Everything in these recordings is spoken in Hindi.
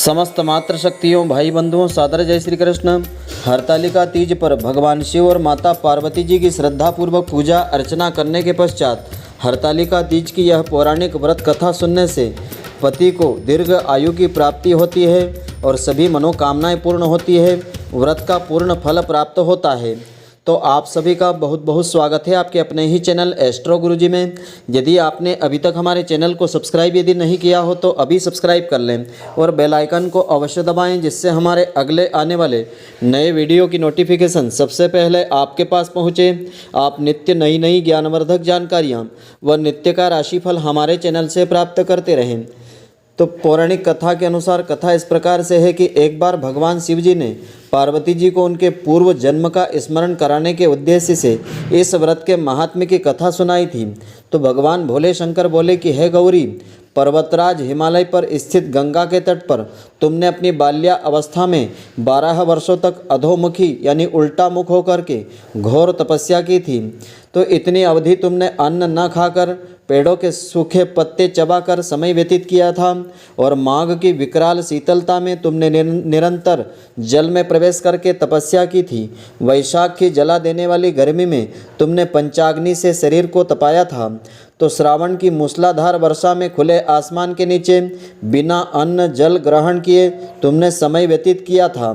समस्त मातृ शक्तियों भाई बंधुओं सादर जय श्री कृष्ण। हरतालिका तीज पर भगवान शिव और माता पार्वती जी की श्रद्धापूर्वक पूजा अर्चना करने के पश्चात हरतालिका तीज की यह पौराणिक व्रत कथा सुनने से पति को दीर्घ आयु की प्राप्ति होती है और सभी मनोकामनाएं पूर्ण होती है। व्रत का पूर्ण फल प्राप्त होता है। तो आप सभी का बहुत बहुत स्वागत है आपके अपने ही चैनल एस्ट्रो गुरुजी में। यदि आपने अभी तक हमारे चैनल को सब्सक्राइब यदि नहीं किया हो तो अभी सब्सक्राइब कर लें और बेल आइकन को अवश्य दबाएं, जिससे हमारे अगले आने वाले नए वीडियो की नोटिफिकेशन सबसे पहले आपके पास पहुँचे। आप नित्य नई नई ज्ञानवर्धक जानकारियाँ व नित्य का राशिफल हमारे चैनल से प्राप्त करते रहें। तो पौराणिक कथा के अनुसार कथा इस प्रकार से है कि एक बार भगवान शिव जी ने पार्वती जी को उनके पूर्व जन्म का स्मरण कराने के उद्देश्य से इस व्रत के महात्म्य की कथा सुनाई थी। तो भगवान भोले शंकर बोले कि हे गौरी, पर्वतराज हिमालय पर स्थित गंगा के तट पर तुमने अपनी बाल्या अवस्था में 12 वर्षों तक अधोमुखी यानी उल्टा मुख होकर के घोर तपस्या की थी। तो इतनी अवधि तुमने अन्न न खाकर पेड़ों के सूखे पत्ते चबाकर समय व्यतीत किया था और माघ की विकराल शीतलता में तुमने निरंतर जल में प्रवेश करके तपस्या की थी। वैशाख की जला देने वाली गर्मी में तुमने पंचाग्नि से शरीर को तपाया था। तो श्रावण की मूसलाधार वर्षा में खुले आसमान के नीचे बिना अन्न जल ग्रहण किए तुमने समय व्यतीत किया था।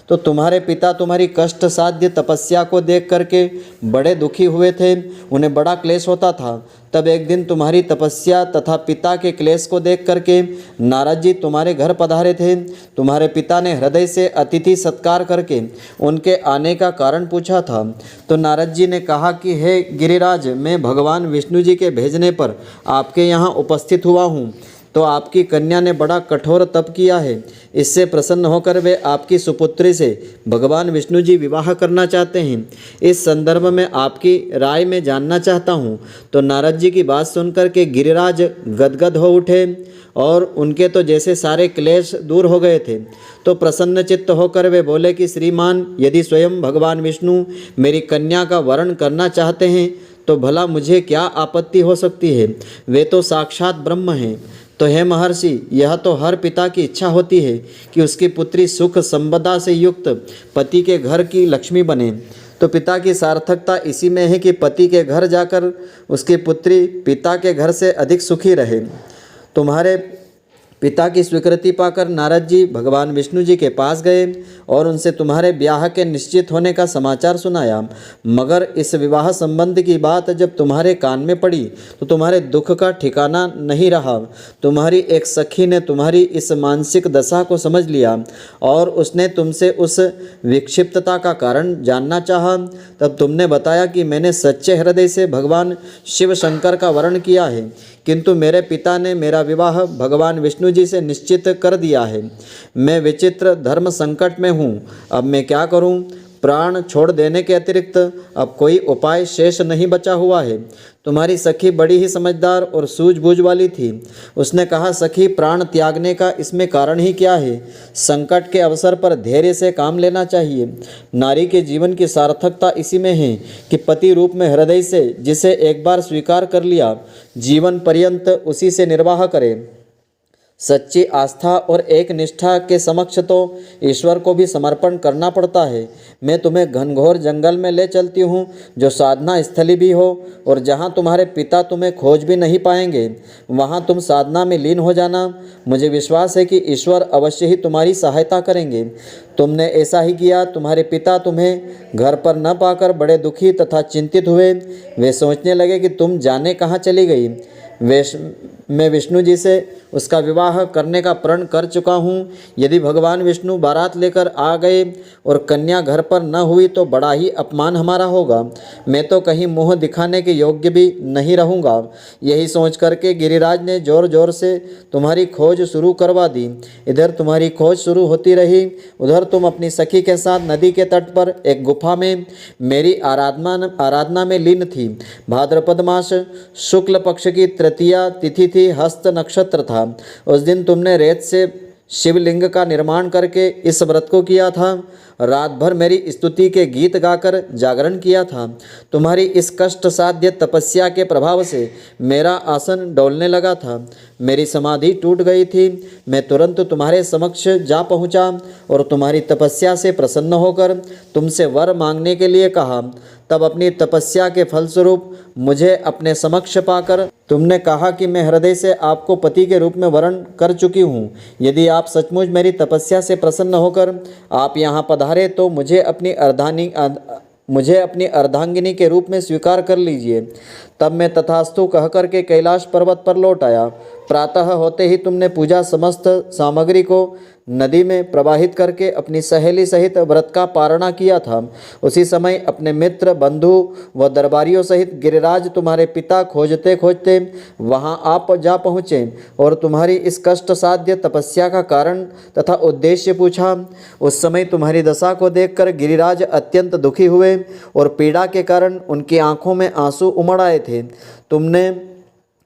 तो तुम्हारे पिता तुम्हारी कष्ट साध्य तपस्या को देख करके बड़े दुखी हुए थे, उन्हें बड़ा क्लेश होता था। तब एक दिन तुम्हारी तपस्या तथा पिता के क्लेश को देख करके नारद जी तुम्हारे घर पधारे थे। तुम्हारे पिता ने हृदय से अतिथि सत्कार करके उनके आने का कारण पूछा था। तो नारद जी ने कहा कि हे गिरिराज, मैं भगवान विष्णु जी के भेजने पर आपके यहाँ उपस्थित हुआ हूँ। तो आपकी कन्या ने बड़ा कठोर तप किया है, इससे प्रसन्न होकर वे आपकी सुपुत्री से भगवान विष्णु जी विवाह करना चाहते हैं। इस संदर्भ में आपकी राय में जानना चाहता हूँ। तो नारद जी की बात सुनकर के गिरिराज गदगद हो उठे और उनके तो जैसे सारे क्लेश दूर हो गए थे। तो प्रसन्न चित्त होकर वे बोले कि श्रीमान, यदि स्वयं भगवान विष्णु मेरी कन्या का वरण करना चाहते हैं तो भला मुझे क्या आपत्ति हो सकती है। वे तो साक्षात ब्रह्म हैं। तो हे महर्षि, यह तो हर पिता की इच्छा होती है कि उसकी पुत्री सुख संपदा से युक्त पति के घर की लक्ष्मी बने। तो पिता की सार्थकता इसी में है कि पति के घर जाकर उसकी पुत्री पिता के घर से अधिक सुखी रहे। तुम्हारे पिता की स्वीकृति पाकर नारद जी भगवान विष्णु जी के पास गए और उनसे तुम्हारे ब्याह के निश्चित होने का समाचार सुनाया। मगर इस विवाह संबंध की बात जब तुम्हारे कान में पड़ी तो तुम्हारे दुख का ठिकाना नहीं रहा। तुम्हारी एक सखी ने तुम्हारी इस मानसिक दशा को समझ लिया और उसने तुमसे उस विक्षिप्तता का कारण जानना चाहा। तब तुमने बताया कि मैंने सच्चे हृदय से भगवान शिव शंकर का वरण किया है, किंतु मेरे पिता ने मेरा विवाह भगवान विष्णु जी से निश्चित कर दिया है। मैं विचित्र धर्म संकट में हूँ, अब मैं क्या करूँ। प्राण छोड़ देने के अतिरिक्त अब कोई उपाय शेष नहीं बचा हुआ है। तुम्हारी सखी बड़ी ही समझदार और सूझबूझ वाली थी। उसने कहा, सखी, प्राण त्यागने का इसमें कारण ही क्या है। संकट के अवसर पर धैर्य से काम लेना चाहिए। नारी के जीवन की सार्थकता इसी में है कि पति रूप में हृदय से जिसे एक बार स्वीकार कर लिया, जीवन पर्यंत उसी से निर्वाह करे। सच्ची आस्था और एक निष्ठा के समक्ष तो ईश्वर को भी समर्पण करना पड़ता है। मैं तुम्हें घनघोर जंगल में ले चलती हूँ, जो साधना स्थली भी हो, और जहाँ तुम्हारे पिता तुम्हें खोज भी नहीं पाएंगे वहाँ तुम साधना में लीन हो जाना। मुझे विश्वास है कि ईश्वर अवश्य ही तुम्हारी सहायता करेंगे। तुमने ऐसा ही किया। तुम्हारे पिता तुम्हें घर पर न पाकर बड़े दुखी तथा चिंतित हुए। वे सोचने लगे कि तुम जाने कहाँ चली गई। मैं विष्णु जी से उसका विवाह करने का प्रण कर चुका हूँ। यदि भगवान विष्णु बारात लेकर आ गए और कन्या घर पर न हुई तो बड़ा ही अपमान हमारा होगा। मैं तो कहीं मुँह दिखाने के योग्य भी नहीं रहूँगा। यही सोच करके गिरिराज ने जोर जोर से तुम्हारी खोज शुरू करवा दी। इधर तुम्हारी खोज शुरू होती रही, उधर तुम अपनी सखी के साथ नदी के तट पर एक गुफा में मेरी आराधना में लीन थी। भाद्रपद मास शुक्ल पक्ष की तृतीया तिथि थी, हस्त नक्षत्र था। उस दिन तुमने रेत से शिवलिंग का निर्माण करके इस व्रत को किया था। रात भर मेरी स्तुति के गीत गाकर जागरण किया था। तुम्हारी इस कष्ट साध्य तपस्या के प्रभाव से मेरा आसन डोलने लगा था। मेरी समाधि टूट गई थी। मैं तुरंत तुम्हारे समक्ष जा पहुंचा और तुम्हारी तपस्या से प्रसन्न होकर तुमसे वर मांगने के लिए कहा। तब अपनी तपस्या के फलस्वरूप मुझे अपने समक्ष पाकर तुमने कहा कि मैं हृदय से आपको पति के रूप में वरण कर चुकी हूँ। यदि आप सचमुच मेरी तपस्या से प्रसन्न होकर आप यहाँ पधारे तो मुझे अपनी अर्धांगिनी के रूप में स्वीकार कर लीजिए। तब मैं तथास्तु कहकर के कैलाश पर्वत पर लौट आया। प्रातः होते ही तुमने पूजा समस्त सामग्री को नदी में प्रवाहित करके अपनी सहेली सहित व्रत का पारणा किया था। उसी समय अपने मित्र, बंधु व दरबारियों सहित गिरिराज तुम्हारे पिता खोजते खोजते वहाँ आप जा पहुँचे और तुम्हारी इस कष्ट साध्य तपस्या का कारण तथा उद्देश्य पूछा। उस समय तुम्हारी दशा को देखकर गिरिराज अत्यंत दुखी हुए और पीड़ा के कारण उनकी आंखों में आंसू उमड़ आए थे। तुमने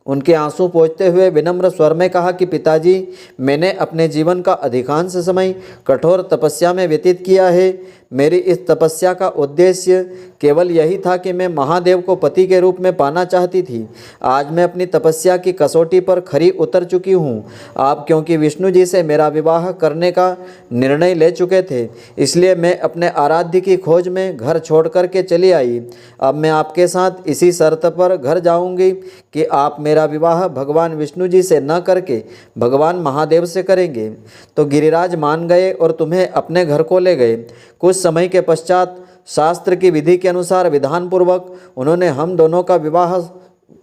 उनके आंसू पोंछते हुए विनम्र स्वर में कहा कि पिताजी, मैंने अपने जीवन का अधिकांश समय कठोर तपस्या में व्यतीत किया है। मेरी इस तपस्या का उद्देश्य केवल यही था कि मैं महादेव को पति के रूप में पाना चाहती थी। आज मैं अपनी तपस्या की कसौटी पर खरी उतर चुकी हूँ। आप क्योंकि विष्णु जी से मेरा विवाह करने का निर्णय ले चुके थे, इसलिए मैं अपने आराध्य की खोज में घर छोड़ कर के चली आई। अब मैं आपके साथ इसी शर्त पर घर जाऊँगी कि आप मेरा विवाह भगवान विष्णु जी से न करके भगवान महादेव से करेंगे। तो गिरिराज मान गए और तुम्हें अपने घर को ले गए। कुछ समय के पश्चात शास्त्र की विधि के अनुसार विधान पूर्वक उन्होंने हम दोनों का विवाह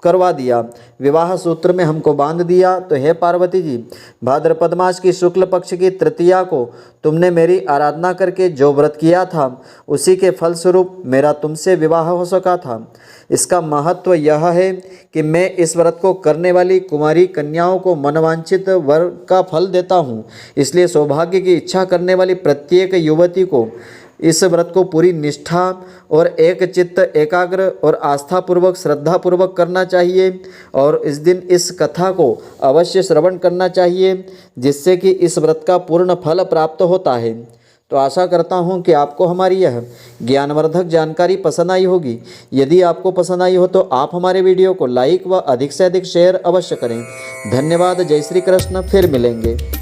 करवा दिया। विवाह सूत्र में हमको बांध दिया। तो हे पार्वती जी, भाद्रपद मास की शुक्ल पक्ष की तृतीया को तुमने मेरी आराधना करके जो व्रत किया था उसी के फलस्वरूप मेरा तुमसे विवाह हो सका था। इसका महत्व यह है कि मैं इस व्रत को करने वाली कुमारी कन्याओं को मनवांछित वर का फल देता हूँ। इसलिए सौभाग्य की इच्छा करने वाली प्रत्येक युवती को इस व्रत को पूरी निष्ठा और एक चित्त, एकाग्र और आस्थापूर्वक, श्रद्धापूर्वक करना चाहिए और इस दिन इस कथा को अवश्य श्रवण करना चाहिए, जिससे कि इस व्रत का पूर्ण फल प्राप्त होता है। तो आशा करता हूँ कि आपको हमारी यह ज्ञानवर्धक जानकारी पसंद आई होगी। यदि आपको पसंद आई हो तो आप हमारे वीडियो को लाइक व अधिक से अधिक शेयर अवश्य करें। धन्यवाद। जय श्री कृष्ण। फिर मिलेंगे।